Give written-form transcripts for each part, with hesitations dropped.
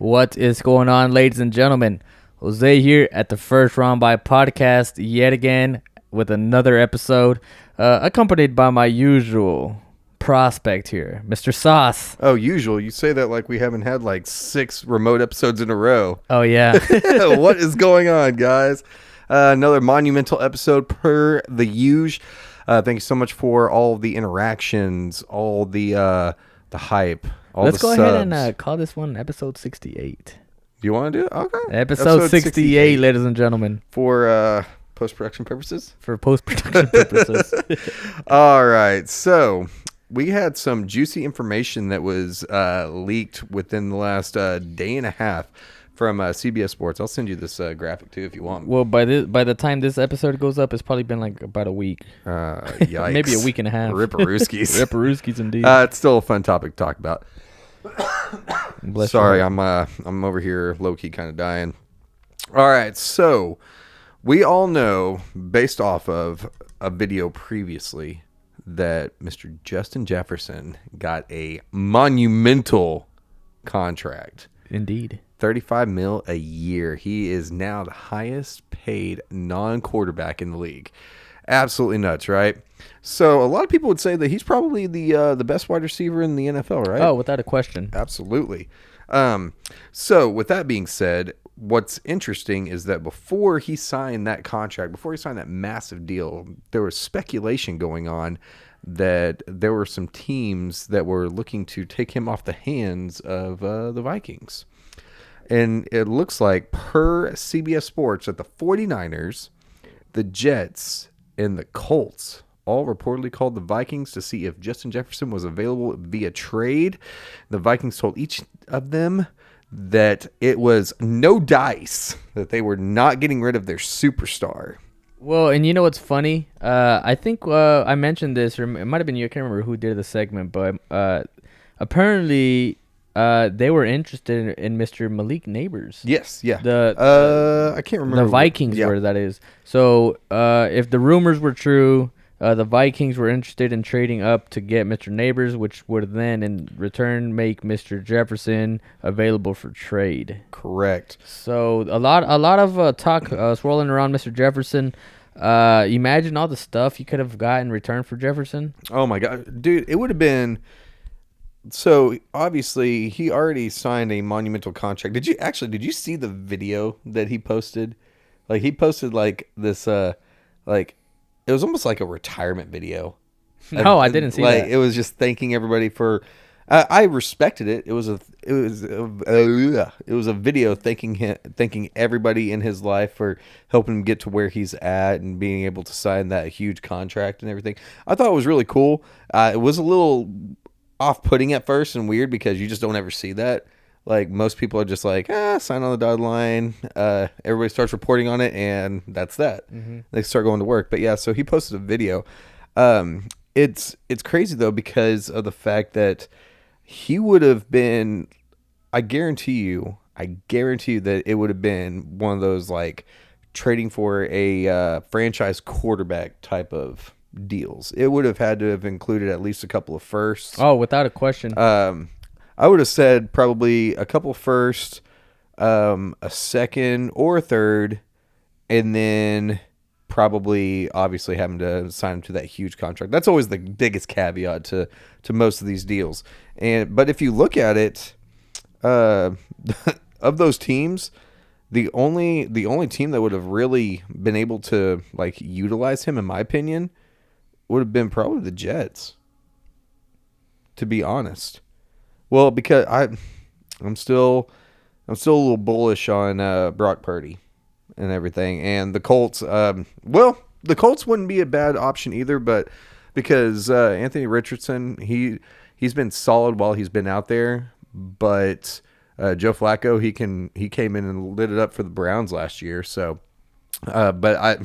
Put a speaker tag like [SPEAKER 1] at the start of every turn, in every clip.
[SPEAKER 1] What is going on, ladies and gentlemen? Jose here at the First Round by Podcast yet again with another episode, accompanied by my usual prospect here, Mr. Sauce.
[SPEAKER 2] Oh, usual. You say that like we haven't had like 6 remote episodes in a row.
[SPEAKER 1] Oh, yeah.
[SPEAKER 2] What is going on, guys? Another monumental episode per the usual. Thank you so much for all the interactions, all the hype, all
[SPEAKER 1] Let's
[SPEAKER 2] the
[SPEAKER 1] go
[SPEAKER 2] subs.
[SPEAKER 1] ahead and call this one episode 68.
[SPEAKER 2] Do you want to do it? Okay.
[SPEAKER 1] Episode 68, ladies and gentlemen.
[SPEAKER 2] For post-production purposes?
[SPEAKER 1] For post-production purposes.
[SPEAKER 2] All right. So we had some juicy information that was leaked within the last day and a half from CBS Sports. I'll send you this graphic too if you want.
[SPEAKER 1] Well, by the time this episode goes up, it's probably been like about a week.
[SPEAKER 2] Yikes.
[SPEAKER 1] Maybe a week and a half.
[SPEAKER 2] Ripperooskies.
[SPEAKER 1] Ripperooskies indeed.
[SPEAKER 2] It's still a fun topic to talk about.
[SPEAKER 1] Bless
[SPEAKER 2] Sorry,
[SPEAKER 1] your
[SPEAKER 2] I'm over here low-key kind of dying. All right, so we all know, based off of a video previously, that Mr. Justin Jefferson got a monumental contract.
[SPEAKER 1] Indeed.
[SPEAKER 2] $35 million a year. He is now the highest paid non-quarterback in the league. Absolutely nuts, right? So a lot of people would say that he's probably the best wide receiver in the NFL, right?
[SPEAKER 1] Oh, without a question.
[SPEAKER 2] Absolutely. So with that being said, what's interesting is that before he signed that contract, before he signed that massive deal, there was speculation going on that there were some teams that were looking to take him off the hands of the Vikings. And it looks like, per CBS Sports, that the 49ers, the Jets, and the Colts all reportedly called the Vikings to see if Justin Jefferson was available via trade. The Vikings told each of them that it was no dice, that they were not getting rid of their superstar.
[SPEAKER 1] Well, and you know what's funny? I think I mentioned this, or it might have been you. I can't remember who did the segment, but apparently they were interested in Mr. Malik Neighbors.
[SPEAKER 2] Yes, yeah. I can't remember.
[SPEAKER 1] The Vikings were, that is. So if the rumors were true, the Vikings were interested in trading up to get Mr. Neighbors, which would then in return make Mr. Jefferson available for trade.
[SPEAKER 2] Correct.
[SPEAKER 1] So a lot of talk swirling around Mr. Jefferson. Imagine all the stuff you could have got in return for Jefferson.
[SPEAKER 2] Oh my God, dude! It would have been. So obviously he already signed a monumental contract. Did you see the video that he posted? Like he posted like this like it was almost like a retirement video.
[SPEAKER 1] No, I didn't see that.
[SPEAKER 2] It was just thanking everybody for I respected it. It was a video thanking everybody in his life for helping him get to where he's at and being able to sign that huge contract and everything. I thought it was really cool. It was a little off-putting at first and weird because you just don't ever see that. Like most people are just like, sign on the dotted line. Everybody starts reporting on it, and that's that. Mm-hmm. They start going to work. But yeah, so he posted a video. It's crazy though because of the fact that he would have been. I guarantee you that it would have been one of those like trading for a franchise quarterback type of deals. It would have had to have included at least a couple of firsts.
[SPEAKER 1] Oh, without a question.
[SPEAKER 2] I would have said probably a couple first, a second or a third, and then probably obviously having to sign him to that huge contract. That's always the biggest caveat to most of these deals. But if you look at it, of those teams, the only team that would have really been able to like utilize him, in my opinion, would have been probably the Jets, to be honest. Well, because I'm still a little bullish on Brock Purdy and everything, and the Colts. The Colts wouldn't be a bad option either, but because Anthony Richardson, he's been solid while he's been out there, but Joe Flacco, he came in and lit it up for the Browns last year, so. But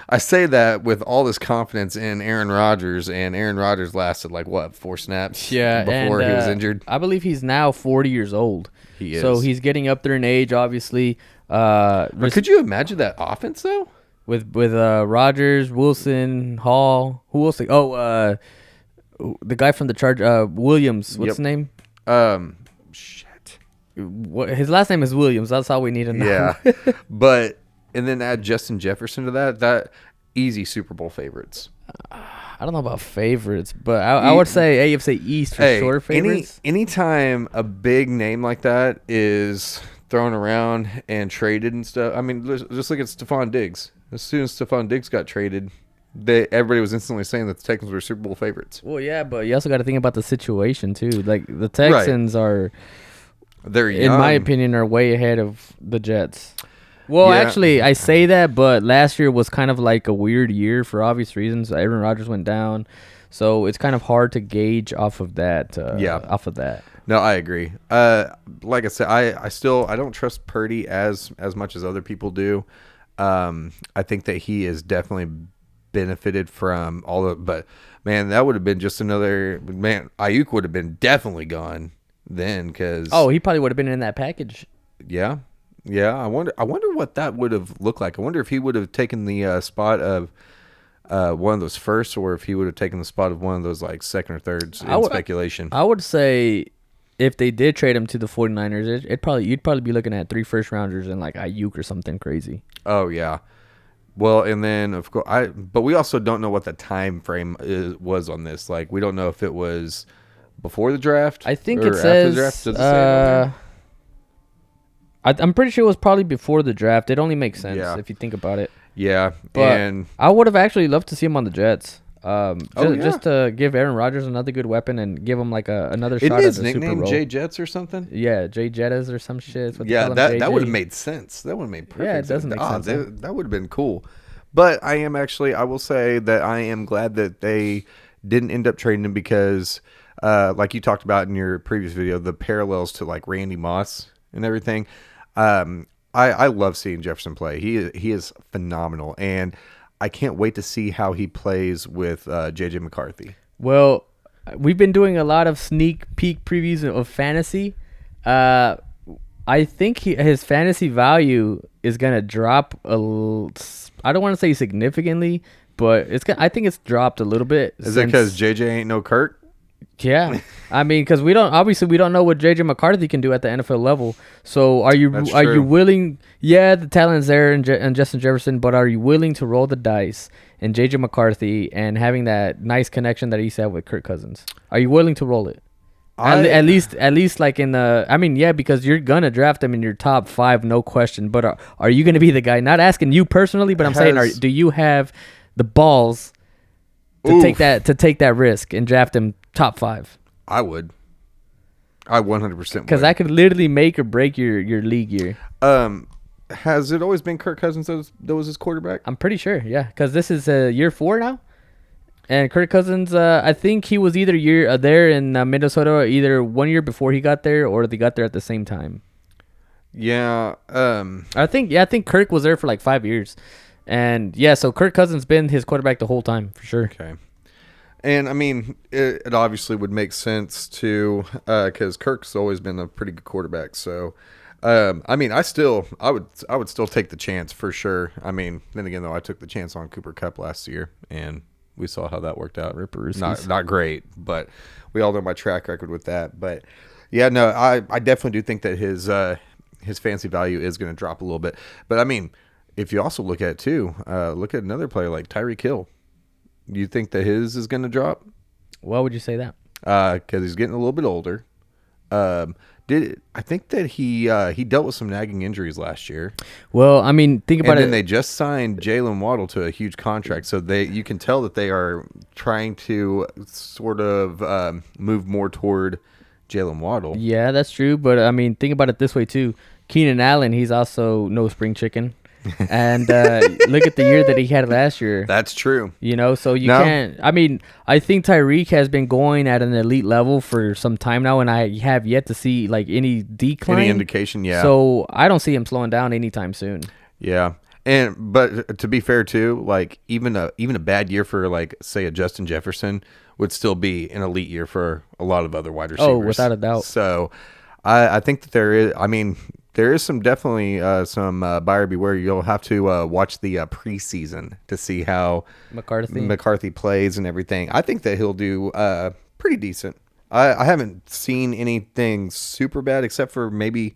[SPEAKER 2] I say that with all this confidence in Aaron Rodgers, and Aaron Rodgers lasted like 4 snaps before he was injured.
[SPEAKER 1] I believe he's now 40 years old.
[SPEAKER 2] He is.
[SPEAKER 1] So he's getting up there in age, obviously.
[SPEAKER 2] But could you imagine that offense though?
[SPEAKER 1] With Rodgers, Wilson, Hall, who else? The guy from the Williams. What's his name? His last name is Williams. That's all we need to know.
[SPEAKER 2] Yeah, but and then add Justin Jefferson to that easy Super Bowl favorites.
[SPEAKER 1] I don't know about favorites, but I would say AFC East for sure favorites.
[SPEAKER 2] Anytime a big name like that is thrown around and traded and stuff, I mean, just look at Stephon Diggs. As soon as Stephon Diggs got traded, everybody was instantly saying that the Texans were Super Bowl favorites.
[SPEAKER 1] Well, yeah, but you also got to think about the situation too. Like the Texans
[SPEAKER 2] they're
[SPEAKER 1] in my opinion, are way ahead of the Jets. Well,
[SPEAKER 2] Yeah.
[SPEAKER 1] actually, I say that, but last year was kind of like a weird year for obvious reasons. Aaron Rodgers went down, so it's kind of hard to gauge off of that. Off of that.
[SPEAKER 2] No, I agree. Like I said, I don't trust Purdy as much as other people do. I think that he has definitely benefited from all of, but man, that would have been just another man. Ayuk would have been definitely gone then, because
[SPEAKER 1] He probably would have been in that package.
[SPEAKER 2] yeah. I wonder what that would have looked like. I wonder if he would have taken the spot of one of those first, or if he would have taken the spot of one of those like second or thirds in speculation.
[SPEAKER 1] I would say if they did trade him to the 49ers, you'd probably be looking at 3 first-rounders and like Ayuk or something crazy.
[SPEAKER 2] Oh yeah. Well, and then of course but we also don't know what the time frame was on this. Like, we don't know if it was before the draft.
[SPEAKER 1] I think
[SPEAKER 2] or
[SPEAKER 1] it says.
[SPEAKER 2] after the draft. Does it say it on there?
[SPEAKER 1] I'm pretty sure it was probably before the draft. It only makes sense
[SPEAKER 2] Yeah.
[SPEAKER 1] if you think about it.
[SPEAKER 2] Yeah,
[SPEAKER 1] But
[SPEAKER 2] and
[SPEAKER 1] I would have actually loved to see him on the Jets.
[SPEAKER 2] yeah.
[SPEAKER 1] Just to give Aaron Rodgers another good weapon and give him like another
[SPEAKER 2] isn't
[SPEAKER 1] shot at
[SPEAKER 2] his
[SPEAKER 1] the Super
[SPEAKER 2] nickname
[SPEAKER 1] Bowl.
[SPEAKER 2] Jay Jets or something?
[SPEAKER 1] Yeah, Jay Jettas or some shit. That's what they
[SPEAKER 2] Yeah,
[SPEAKER 1] call him,
[SPEAKER 2] that would have
[SPEAKER 1] JJ.
[SPEAKER 2] made sense. That would have made perfect
[SPEAKER 1] Yeah, it
[SPEAKER 2] sense.
[SPEAKER 1] does make sense,
[SPEAKER 2] That would have been cool. But I will say that I am glad that they didn't end up trading him, because like you talked about in your previous video, the parallels to like Randy Moss and everything. I love seeing Jefferson play. He is phenomenal, and I can't wait to see how he plays with JJ McCarthy.
[SPEAKER 1] Well, we've been doing a lot of sneak peek previews of fantasy. I think his fantasy value is gonna drop I don't want to say significantly, but I think it's dropped a little bit.
[SPEAKER 2] Is it because JJ ain't no Kirk?
[SPEAKER 1] Yeah, I mean, because we don't know what JJ McCarthy can do at the NFL level. So are you willing? Yeah, the talent's there and Justin Jefferson, but are you willing to roll the dice and JJ McCarthy and having that nice connection that he had with Kirk Cousins? Are you willing to roll it? At least like in the, I mean, yeah, because you're gonna draft him in your top 5, no question. But are you gonna be the guy? Not asking you personally, but I'm saying, do you have the balls to take that risk and draft him top 5?
[SPEAKER 2] I would. I 100% would.
[SPEAKER 1] Because that could literally make or break your league year.
[SPEAKER 2] Has it always been Kirk Cousins that was his quarterback?
[SPEAKER 1] I'm pretty sure, yeah. Because this is year 4 now. And Kirk Cousins, I think he was either there in Minnesota, either 1 year before he got there, or they got there at the same time.
[SPEAKER 2] Yeah.
[SPEAKER 1] I think Kirk was there for like 5 years. And yeah, so Kirk Cousins been his quarterback the whole time, for sure.
[SPEAKER 2] Okay. And I mean, it obviously would make sense too, because Kirk's always been a pretty good quarterback. So, I mean, I would still take the chance for sure. I mean, then again, though, I took the chance on Cooper Kupp last year, and we saw how that worked out. Not great, but we all know my track record with that. But yeah, no, I definitely do think that his fantasy value is going to drop a little bit. But I mean, if you also look at it too, look at another player like Tyreek Hill. Do you think that his is going to drop?
[SPEAKER 1] Why would you say that?
[SPEAKER 2] Because he's getting a little bit older. I think that he dealt with some nagging injuries last year.
[SPEAKER 1] Well, I mean, think about it.
[SPEAKER 2] And then they just signed Jalen Waddle to a huge contract, so you can tell that they are trying to sort of move more toward Jalen Waddle.
[SPEAKER 1] Yeah, that's true. But I mean, think about it this way too. Keenan Allen, he's also no spring chicken. And look at the year that he had last year.
[SPEAKER 2] That's true.
[SPEAKER 1] So you can't. I mean, I think Tyreek has been going at an elite level for some time now, and I have yet to see like any decline,
[SPEAKER 2] any indication. Yeah.
[SPEAKER 1] So I don't see him slowing down anytime soon.
[SPEAKER 2] Yeah, but to be fair too, like even a bad year for like say a Justin Jefferson would still be an elite year for a lot of other wide receivers.
[SPEAKER 1] Oh, without a doubt.
[SPEAKER 2] So I think that there is. I mean, there is definitely some buyer beware. You'll have to watch the preseason to see how
[SPEAKER 1] McCarthy
[SPEAKER 2] plays and everything. I think that he'll do pretty decent. I haven't seen anything super bad except for maybe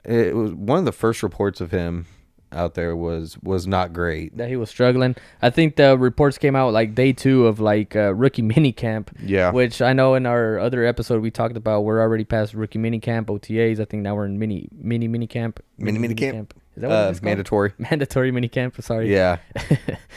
[SPEAKER 2] it was one of the first reports of him out there was not great.
[SPEAKER 1] That he was struggling. I think the reports came out like day 2 of like rookie mini camp.
[SPEAKER 2] Yeah.
[SPEAKER 1] Which I know in our other episode we talked about we're already past rookie mini camp OTAs. I think now we're in mini camp.
[SPEAKER 2] Mini camp.
[SPEAKER 1] Is that what it's called?
[SPEAKER 2] Mandatory.
[SPEAKER 1] Mandatory mini camp. Sorry.
[SPEAKER 2] Yeah.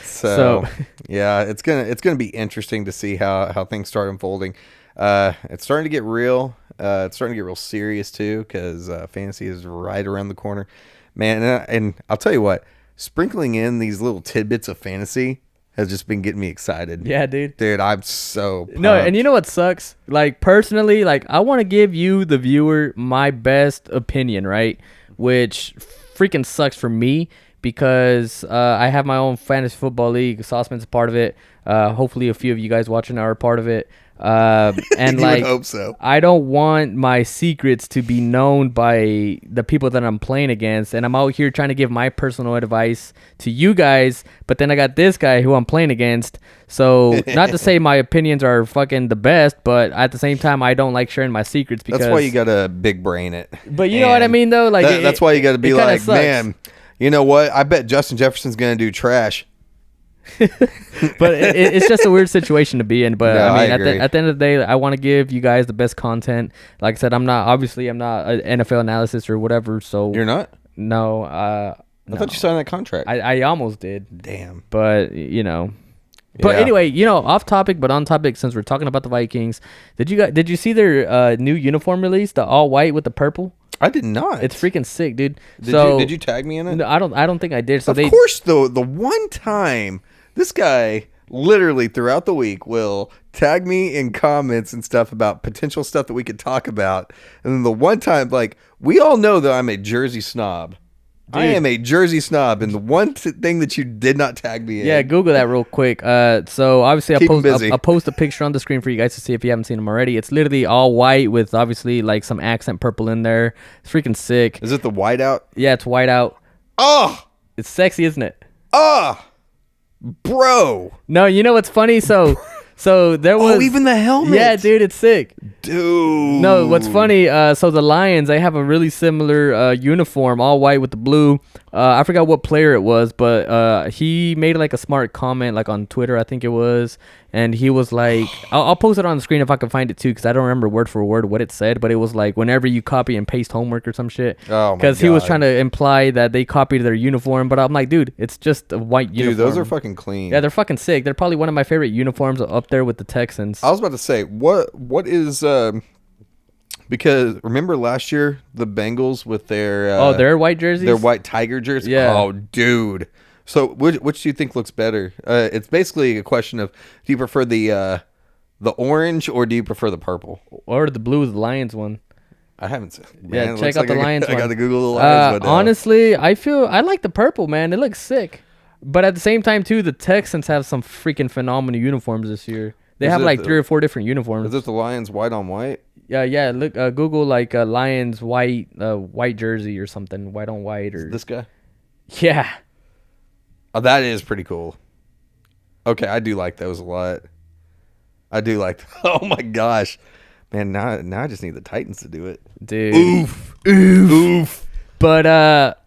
[SPEAKER 2] So yeah, it's gonna be interesting to see how things start unfolding. It's starting to get real. It's starting to get real serious too, because fantasy is right around the corner, man. And I'll tell you what, sprinkling in these little tidbits of fantasy has just been getting me excited.
[SPEAKER 1] Yeah, dude.
[SPEAKER 2] Dude, I'm so pumped.
[SPEAKER 1] No, and you know what sucks? Like personally, like I want to give you, the viewer, my best opinion, right? Which freaking sucks for me because I have my own fantasy football league. Sauceman's a part of it. Hopefully, a few of you guys watching are a part of it. And
[SPEAKER 2] You would
[SPEAKER 1] like,
[SPEAKER 2] hope so.
[SPEAKER 1] I don't want my secrets to be known by the people that I'm playing against, and I'm out here trying to give my personal advice to you guys, but then I got this guy who I'm playing against. So not to say my opinions are fucking the best, but at the same time I don't like sharing my secrets because
[SPEAKER 2] That's why you gotta big brain it.
[SPEAKER 1] But you know what I mean though, like
[SPEAKER 2] that's why you gotta be like,
[SPEAKER 1] sucks.
[SPEAKER 2] man, you know what? I bet Justin Jefferson's gonna do trash.
[SPEAKER 1] But it's just a weird situation to be in. But
[SPEAKER 2] No,
[SPEAKER 1] I mean,
[SPEAKER 2] I agree.
[SPEAKER 1] at the end of the day, I want to give you guys the best content. Like I said, I'm not an NFL analyst or whatever. So
[SPEAKER 2] You're not?
[SPEAKER 1] no.
[SPEAKER 2] I thought you signed that contract.
[SPEAKER 1] I almost did,
[SPEAKER 2] Damn.
[SPEAKER 1] but you know. But
[SPEAKER 2] Yeah.
[SPEAKER 1] anyway, you know, off topic but on topic. Since we're talking about the Vikings, did you see their new uniform release? The all white with the purple.
[SPEAKER 2] I did not.
[SPEAKER 1] It's freaking sick, dude.
[SPEAKER 2] Did you tag me in it?
[SPEAKER 1] No, I don't think I did. So
[SPEAKER 2] Of course, though, the one time this guy literally throughout the week will tag me in comments and stuff about potential stuff that we could talk about, and then the one time, like, we all know that I'm a Jersey snob. I
[SPEAKER 1] Dude.
[SPEAKER 2] am a Jersey snob, and the one thing that you did not tag me in.
[SPEAKER 1] Yeah, Google that real quick. So obviously
[SPEAKER 2] Keep 'em busy.
[SPEAKER 1] I'll post a picture on the screen for you guys to see if you haven't seen them already. It's literally all white with obviously like some accent purple in there. It's freaking sick.
[SPEAKER 2] Is it the whiteout?
[SPEAKER 1] Yeah, it's white out.
[SPEAKER 2] Oh,
[SPEAKER 1] It's sexy, isn't it?
[SPEAKER 2] bro.
[SPEAKER 1] No, you know what's funny? So there was
[SPEAKER 2] Even the helmet.
[SPEAKER 1] Yeah, dude, it's sick.
[SPEAKER 2] Dude.
[SPEAKER 1] No, what's funny? So the Lions, they have a really similar uniform, all white with the blue. I forgot what player it was, but he made like a smart comment, like on Twitter, I think it was, and he was like, I'll post it on the screen if I can find it too, because I don't remember word for word what it said, but it was like whenever you copy and paste homework or some shit.
[SPEAKER 2] Oh my
[SPEAKER 1] Because he was
[SPEAKER 2] God.
[SPEAKER 1] trying to imply that they copied their uniform, but I'm like, dude, it's just a white uniform.
[SPEAKER 2] Dude, those are fucking clean.
[SPEAKER 1] Yeah, they're fucking sick. They're probably one of my favorite uniforms up there with the Texans.
[SPEAKER 2] I was about to say, what is because remember last year the Bengals with their
[SPEAKER 1] Their white jerseys?
[SPEAKER 2] their white tiger jersey?
[SPEAKER 1] Yeah.
[SPEAKER 2] Oh, dude. So which do you think looks better? It's basically a question of, do you prefer the orange or do you prefer the purple?
[SPEAKER 1] Or the blue, the Lions one.
[SPEAKER 2] I haven't seen.
[SPEAKER 1] Yeah,
[SPEAKER 2] Man, it
[SPEAKER 1] check
[SPEAKER 2] looks
[SPEAKER 1] out the
[SPEAKER 2] like
[SPEAKER 1] Lions
[SPEAKER 2] I
[SPEAKER 1] one.
[SPEAKER 2] got to Google the Lions one now.
[SPEAKER 1] Honestly, I like the purple, man. It looks sick. But at the same time, too, the Texans have some freaking phenomenal uniforms this year. They
[SPEAKER 2] Is
[SPEAKER 1] have
[SPEAKER 2] it
[SPEAKER 1] like
[SPEAKER 2] the-
[SPEAKER 1] 3 or 4 different uniforms.
[SPEAKER 2] Is it the Lions white on white?
[SPEAKER 1] Yeah. Look, Google like Lions white jersey or something, white on white or
[SPEAKER 2] This guy?
[SPEAKER 1] yeah.
[SPEAKER 2] Oh, that is pretty cool. Okay, I do like those a lot. I do like. Oh my gosh, man! Now I just need the Titans to do it.
[SPEAKER 1] Dude.
[SPEAKER 2] Oof.
[SPEAKER 1] But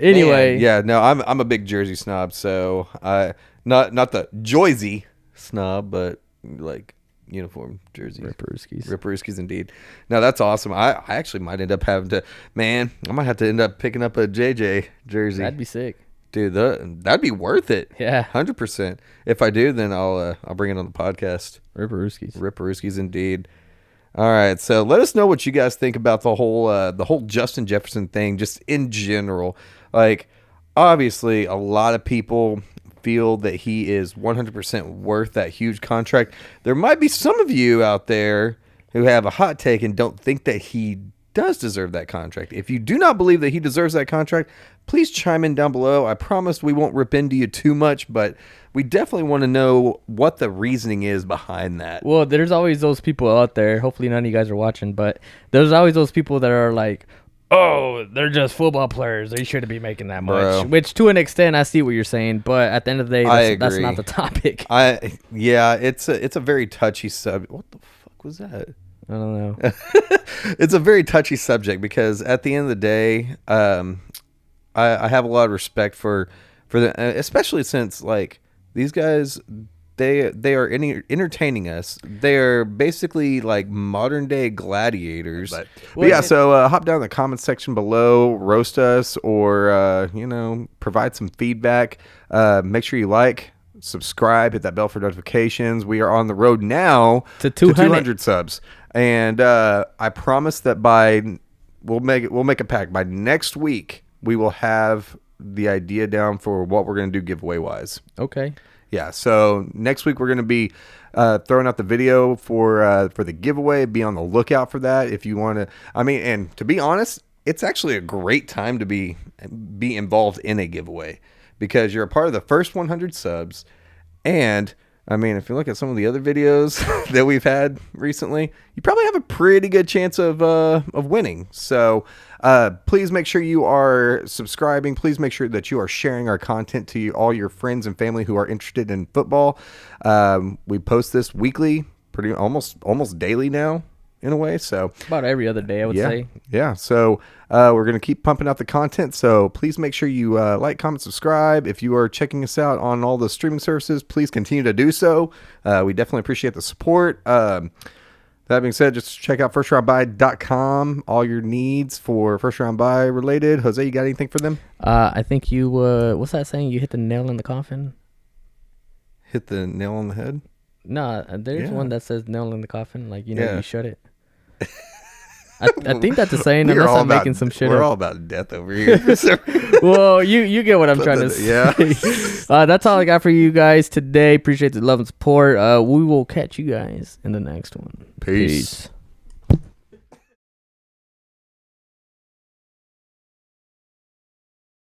[SPEAKER 1] anyway,
[SPEAKER 2] Man, yeah, no, I'm a big Jersey snob, so I not the Joyzy snob, but like uniform jerseys. Ripperskis indeed. No, that's awesome. I actually might end up having to. Man, I might have to end up picking up a JJ jersey.
[SPEAKER 1] that'd be sick.
[SPEAKER 2] Dude, that'd be worth it.
[SPEAKER 1] Yeah.
[SPEAKER 2] 100%. If I do, then I'll bring it on the podcast.
[SPEAKER 1] Ripperskis.
[SPEAKER 2] Ripperskis indeed. All right, so let us know what you guys think about the whole Justin Jefferson thing, just in general. Like, obviously, a lot of people feel that he is 100% worth that huge contract. There might be some of you out there who have a hot take and don't think that he does deserve that contract. If you do not believe that he deserves that contract, please chime in down below. I promise we won't rip into you too much, but we definitely want to know what the reasoning is behind that.
[SPEAKER 1] Well, there's always those people out there. Hopefully, none of you guys are watching, but there's always those people that are like, "Oh, they're just football players. They shouldn't be making that much."
[SPEAKER 2] Bro.
[SPEAKER 1] Which, to an extent, I see what you're saying, but at the end of the day, that's not
[SPEAKER 2] agree.
[SPEAKER 1] the topic.
[SPEAKER 2] Yeah, it's a very touchy subject. What the fuck was that?
[SPEAKER 1] I don't know.
[SPEAKER 2] It's a very touchy subject because at the end of the day, I have a lot of respect for the, especially since like these guys, they are entertaining us. They are basically like modern day gladiators. But yeah, so hop down in the comments section below, roast us, or provide some feedback. Make sure you like, subscribe, hit that bell for notifications. We are on the road now
[SPEAKER 1] To 200.
[SPEAKER 2] subs, and I promise that we'll make a pact by next week. We will have the idea down for what we're going to do giveaway wise.
[SPEAKER 1] Okay.
[SPEAKER 2] Yeah, so next week we're going to be throwing out the video for the giveaway. Be on the lookout for that if you want to. I mean, and to be honest, it's actually a great time to be involved in a giveaway because you're a part of the first 100 subs. And I mean, if you look at some of the other videos that we've had recently, you probably have a pretty good chance of winning. So please make sure you are subscribing. Please make sure that you are sharing our content to all your friends and family who are interested in football. We post this weekly, pretty almost daily now in a way. So
[SPEAKER 1] about every other day, I would say.
[SPEAKER 2] Yeah. So we're going to keep pumping out the content. So please make sure you like, comment, subscribe. If you are checking us out on all the streaming services, please continue to do so. We definitely appreciate the support. That being said, just check out firstroundbuy.com. All your needs for first round buy related. Jose, you got anything for them?
[SPEAKER 1] I think you, what's that saying? You hit the nail in the coffin?
[SPEAKER 2] Hit the nail on the head?
[SPEAKER 1] No, there's one that says nail in the coffin. Like, you shut it. I think that's a saying, unless I'm making some shit up.
[SPEAKER 2] We're all about death over here.
[SPEAKER 1] Well, you get what I'm trying to say.
[SPEAKER 2] Yeah.
[SPEAKER 1] That's all I got for you guys today. Appreciate the love and support. We will catch you guys in the next one.
[SPEAKER 2] Peace.